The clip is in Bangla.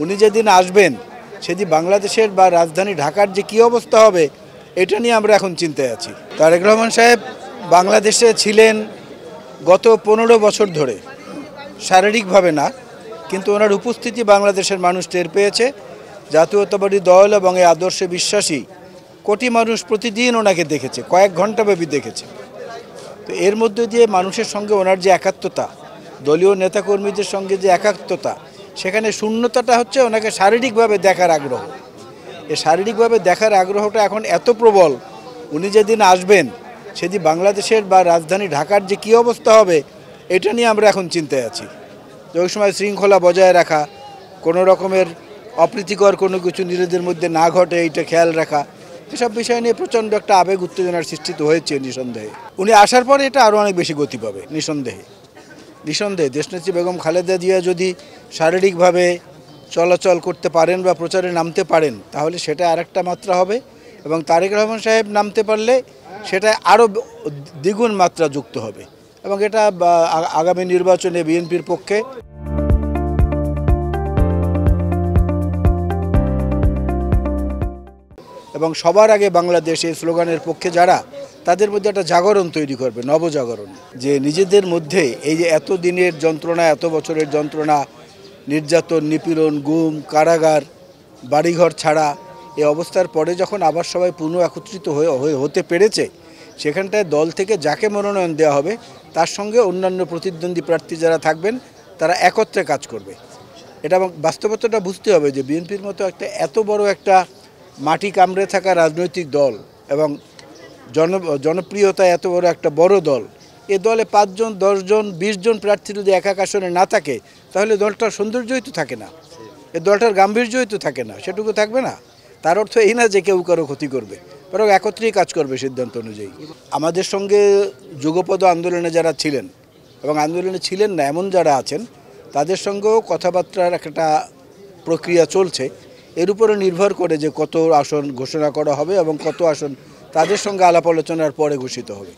উনি যেদিন আসবেন সেদিন বাংলাদেশের বা রাজধানী ঢাকার যে কী অবস্থা হবে এটা নিয়ে আমরা এখন চিন্তায় আছি। তারেক রহমান সাহেব বাংলাদেশে ছিলেন গত 15 বছর ধরে, শারীরিকভাবে না, কিন্তু ওনার উপস্থিতি বাংলাদেশের মানুষ টের পেয়েছে। জাতীয়তাবাদী দল এবং এই আদর্শে বিশ্বাসী কোটি মানুষ প্রতিদিন ওনাকে দেখেছে, কয়েক ঘন্টাব্যাপী দেখেছে। তো এর মধ্যে দিয়ে মানুষের সঙ্গে ওনার যে একাত্মতা, দলীয় নেতাকর্মীদের সঙ্গে যে একাত্মতা, সেখানে শূন্যতাটা হচ্ছে ওনাকে শারীরিকভাবে দেখার আগ্রহ। এই শারীরিকভাবে দেখার আগ্রহটা এখন এত প্রবল, উনি যেদিন আসবেন সেদিন বাংলাদেশের বা রাজধানী ঢাকার যে কী অবস্থা হবে এটা নিয়ে আমরা এখন চিন্তায় আছি। যে ওই সময় শৃঙ্খলা বজায় রাখা, কোনো রকমের অপ্রীতিকর কোনো কিছু নিজেদের মধ্যে না ঘটে এইটা খেয়াল রাখা, এসব বিষয় নিয়ে প্রচণ্ড একটা আবেগ উত্তেজনার সৃষ্টি তো হয়েছে নিঃসন্দেহে। উনি আসার পরে এটা আরও অনেক বেশি গতি পাবে নিঃসন্দেহে। দেশনেত্রী বেগম খালেদা জিয়া যদি শারীরিকভাবে চলাচল করতে পারেন বা প্রচারে নামতে পারেন তাহলে সেটা আরেকটা মাত্রা হবে, এবং তারেক রহমান সাহেব নামতে পারলে সেটা আরও দ্বিগুণ মাত্রা যুক্ত হবে, এবং এটা আগামী নির্বাচনে বিএনপির পক্ষে এবং সবার আগে বাংলাদেশ এই স্লোগানের পক্ষে যারা, তাদের মধ্যে একটা জাগরণ তৈরি করবে, নবজাগরণ, যে নিজেদের মধ্যে এই যে এত দিনের যন্ত্রণা, এত বছরের যন্ত্রণা, নির্যাতন, নিপীড়ন, গুম, কারাগার, বাড়িঘর ছাড়া, এই অবস্থার পরে যখন আবার সবাই পুনঃ একত্রিত হতে পেরেছে, সেখানটায় দল থেকে যাকে মনোনয়ন দেওয়া হবে তার সঙ্গে অন্যান্য প্রতিদ্বন্দ্বী প্রার্থী যারা থাকবেন তারা একত্রে কাজ করবে। এটা বাস্তবতাটা বুঝতে হবে যে বিএনপির মতো একটা এত বড় একটা মাটি কামড়ে থাকা রাজনৈতিক দল এবং জনপ্রিয়তা এত বড় একটা বড় দল, এ দলে 5 জন 10 জন 20 জন প্রার্থী যদি এক আসনে না থাকে তাহলে দলটার সৌন্দর্যই তো থাকে না, এ দলটার গাম্ভীর্যই তো থাকে না, সেটুকু থাকবে না। তার অর্থ এই না যে কেউ কারো ক্ষতি করবে, বরং একত্রেই কাজ করবে সিদ্ধান্ত অনুযায়ী। আমাদের সঙ্গে যুগপৎ আন্দোলনে যারা ছিলেন এবং আন্দোলনে ছিলেন না এমন যারা আছেন, তাদের সঙ্গেও কথাবার্তার একটা প্রক্রিয়া চলছে। এর উপরে নির্ভর করে যে কত আসন ঘোষণা করা হবে এবং কত আসন তাদের সঙ্গে আলাপ আলোচনার পরে ঘোষিত হবে।